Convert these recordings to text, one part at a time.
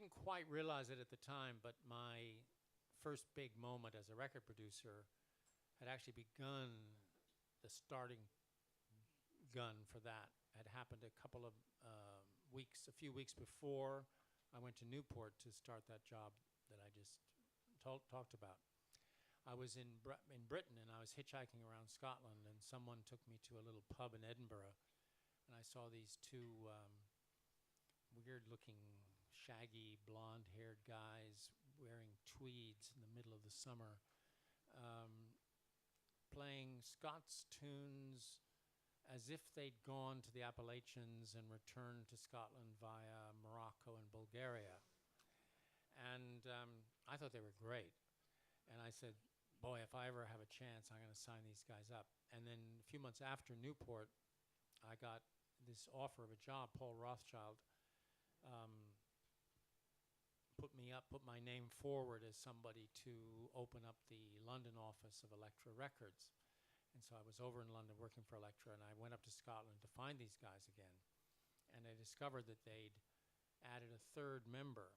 didn't quite realize it at the time, but my first big moment as a record producer had actually begun. The starting gun for that had happened a couple of a few weeks before I went to Newport to start that job that I just talked about. I was in Britain, and I was hitchhiking around Scotland, and someone took me to a little pub in Edinburgh, and I saw these two weird-looking, shaggy, blonde-haired guys wearing tweeds in the middle of the summer, playing Scots tunes as if they'd gone to the Appalachians and returned to Scotland via Morocco and Bulgaria. And I thought they were great. And I said, boy, if I ever have a chance, I'm going to sign these guys up. And then a few months after Newport, I got this offer of a job. Paul Rothschild put my name forward as somebody to open up the London office of Elektra Records. And so I was over in London working for Elektra, and I went up to Scotland to find these guys again. And I discovered that they'd added a third member,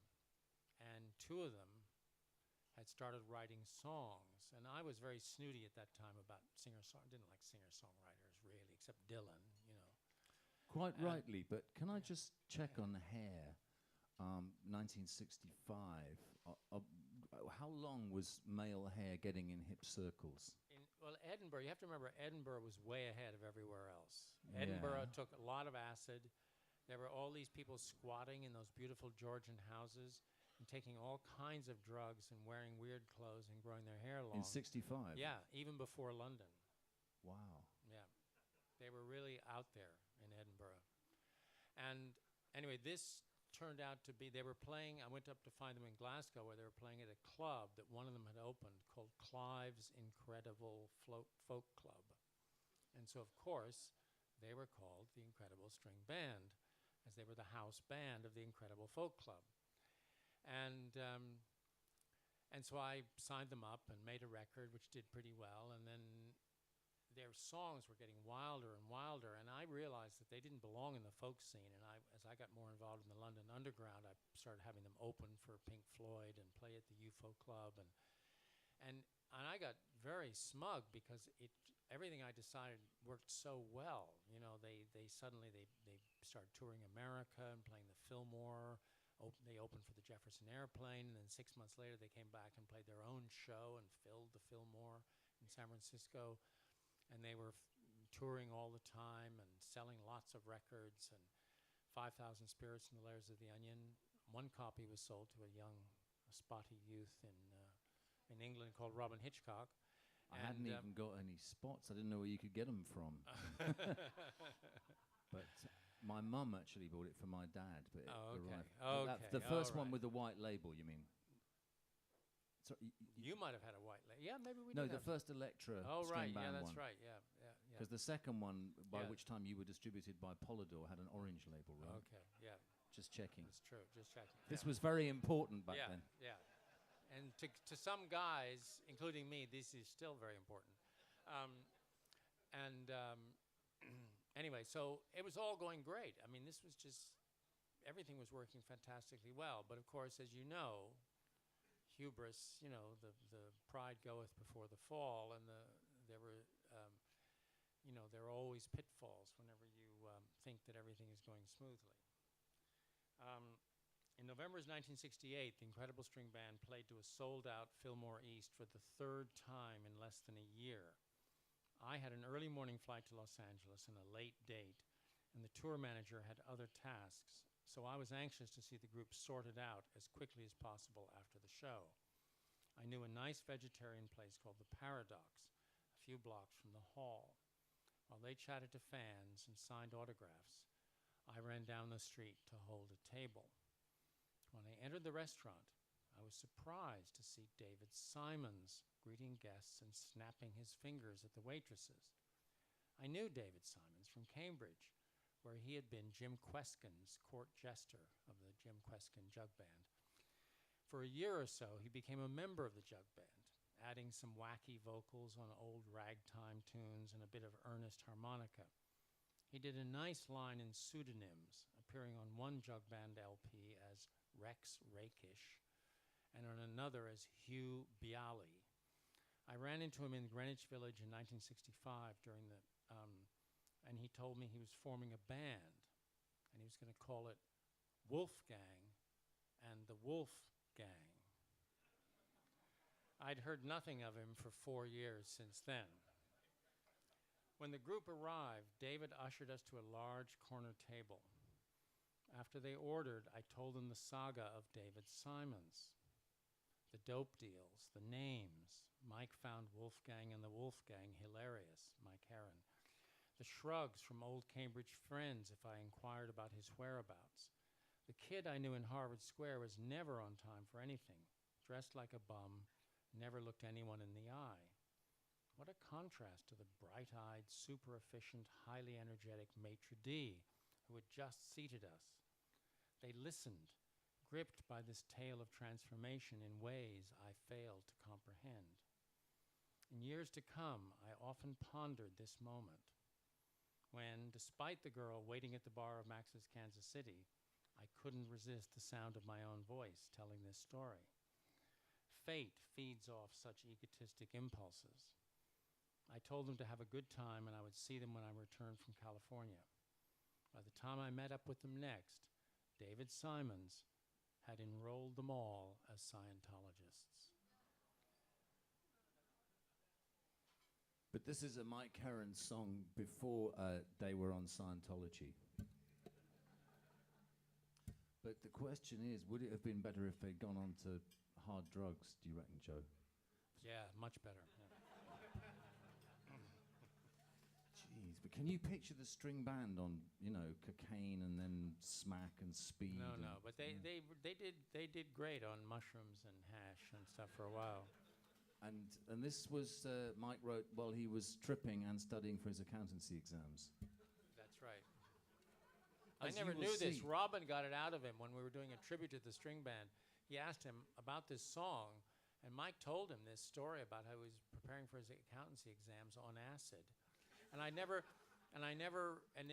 and two of them had started writing songs. And I was very snooty at that time about didn't like singer-songwriters really, except Dylan, you know. Quite rightly, but can I just check on Hair, 1965? How long was male Hair getting in hip circles? Well, Edinburgh, you have to remember, Edinburgh was way ahead of everywhere else. Yeah. Edinburgh took a lot of acid. There were all these people squatting in those beautiful Georgian houses and taking all kinds of drugs and wearing weird clothes and growing their hair long. In 65? Yeah, even before London. Wow. Yeah. They were really out there in Edinburgh. And anyway, this turned out to be, they were playing, I went up to find them in Glasgow, where they were playing at a club that one of them had opened called Clive's Incredible Folk Club. And so, of course, they were called the Incredible String Band, as they were the house band of the Incredible Folk Club. And so I signed them up and made a record, which did pretty well, and then their songs were getting wilder and wilder, and I realized that they didn't belong in the folk scene. And as I got more involved in the London Underground, I started having them open for Pink Floyd and play at the UFO Club, and I got very smug because everything I decided worked so well. You know, they suddenly started touring America and playing the Fillmore. They opened for the Jefferson Airplane, and then 6 months later they came back and played their own show and filled the Fillmore in San Francisco. And they were touring all the time and selling lots of records, and 5,000 Spirits and the Layers of the Onion. One copy was sold to a young, spotty youth in England called Robyn Hitchcock. I hadn't even got any spots. I didn't know where you could get them from. But my mum actually bought it for my dad. But the first one with the white label, you mean? So you might have had a white label. Yeah, maybe we did. No, the first Elektra string band one. Yeah, that's right. Yeah. Because the second one, by which time you were distributed by Polydor, had an orange label, right? Okay, yeah. Just checking. That's true, just checking. This was very important back then. Yeah. And to some guys, including me, this is still very important. Anyway, so it was all going great. I mean, this was just, everything was working fantastically well. But of course, as you know, hubris, you know, the pride goeth before the fall, and there are always pitfalls whenever you think that everything is going smoothly. In November 1968, the Incredible String Band played to a sold-out Fillmore East for the third time in less than a year. I had an early morning flight to Los Angeles and a late date, and the tour manager had other tasks, so I was anxious to see the group sorted out as quickly as possible after the show. I knew a nice vegetarian place called The Paradox, a few blocks from the hall. While they chatted to fans and signed autographs, I ran down the street to hold a table. When I entered the restaurant, I was surprised to see David Simons greeting guests and snapping his fingers at the waitresses. I knew David Simons from Cambridge, where he had been Jim Kweskin's court jester of the Jim Kweskin Jug Band. For a year or so, he became a member of the Jug Band, adding some wacky vocals on old ragtime tunes and a bit of earnest harmonica. He did a nice line in pseudonyms, appearing on one jug band LP as Rex Rakish and on another as Hugh Bialy. I ran into him in Greenwich Village in 1965 during the, and he told me he was forming a band, and he was going to call it Wolfgang and the Wolf Gang. I'd heard nothing of him for 4 years since then. When the group arrived, David ushered us to a large corner table. After they ordered, I told them the saga of David Simons, the dope deals, the names. Mike found Wolfgang and the Wolfgang hilarious, Mike Heron. The shrugs from old Cambridge friends if I inquired about his whereabouts. The kid I knew in Harvard Square was never on time for anything, dressed like a bum, never looked anyone in the eye. What a contrast to the bright-eyed, super-efficient, highly energetic maitre d' who had just seated us. They listened, gripped by this tale of transformation in ways I failed to comprehend. In years to come, I often pondered this moment, when, despite the girl waiting at the bar of Max's Kansas City, I couldn't resist the sound of my own voice telling this story. Fate feeds off such egotistic impulses. I told them to have a good time and I would see them when I returned from California. By the time I met up with them next, David Simons had enrolled them all as Scientologists. But this is a Mike Heron song before they were on Scientology. But the question is, would it have been better if they'd gone on to hard drugs, do you reckon, Joe? Yeah, much better. Yeah. Jeez, but can you picture the string band on, you know, cocaine and then smack and speed? No, but they did great on mushrooms and hash and stuff for a while. And this was Mike wrote while he was tripping and studying for his accountancy exams. That's right. I never knew this. Robyn got it out of him when we were doing a tribute to the string band. He asked him about this song, and Mike told him this story about how he was preparing for his accountancy exams on acid. And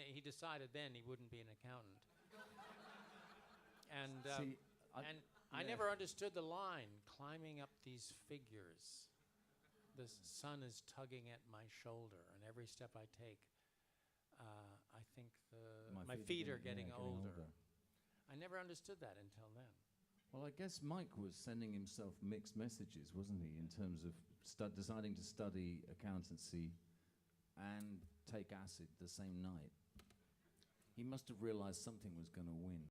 he decided then he wouldn't be an accountant. I never understood the line, climbing up these figures. The sun is tugging at my shoulder, and every step I take, I think my feet are getting older. I never understood that until then. Well, I guess Mike was sending himself mixed messages, wasn't he, in terms of deciding to study accountancy and take acid the same night. He must have realized something was going to win.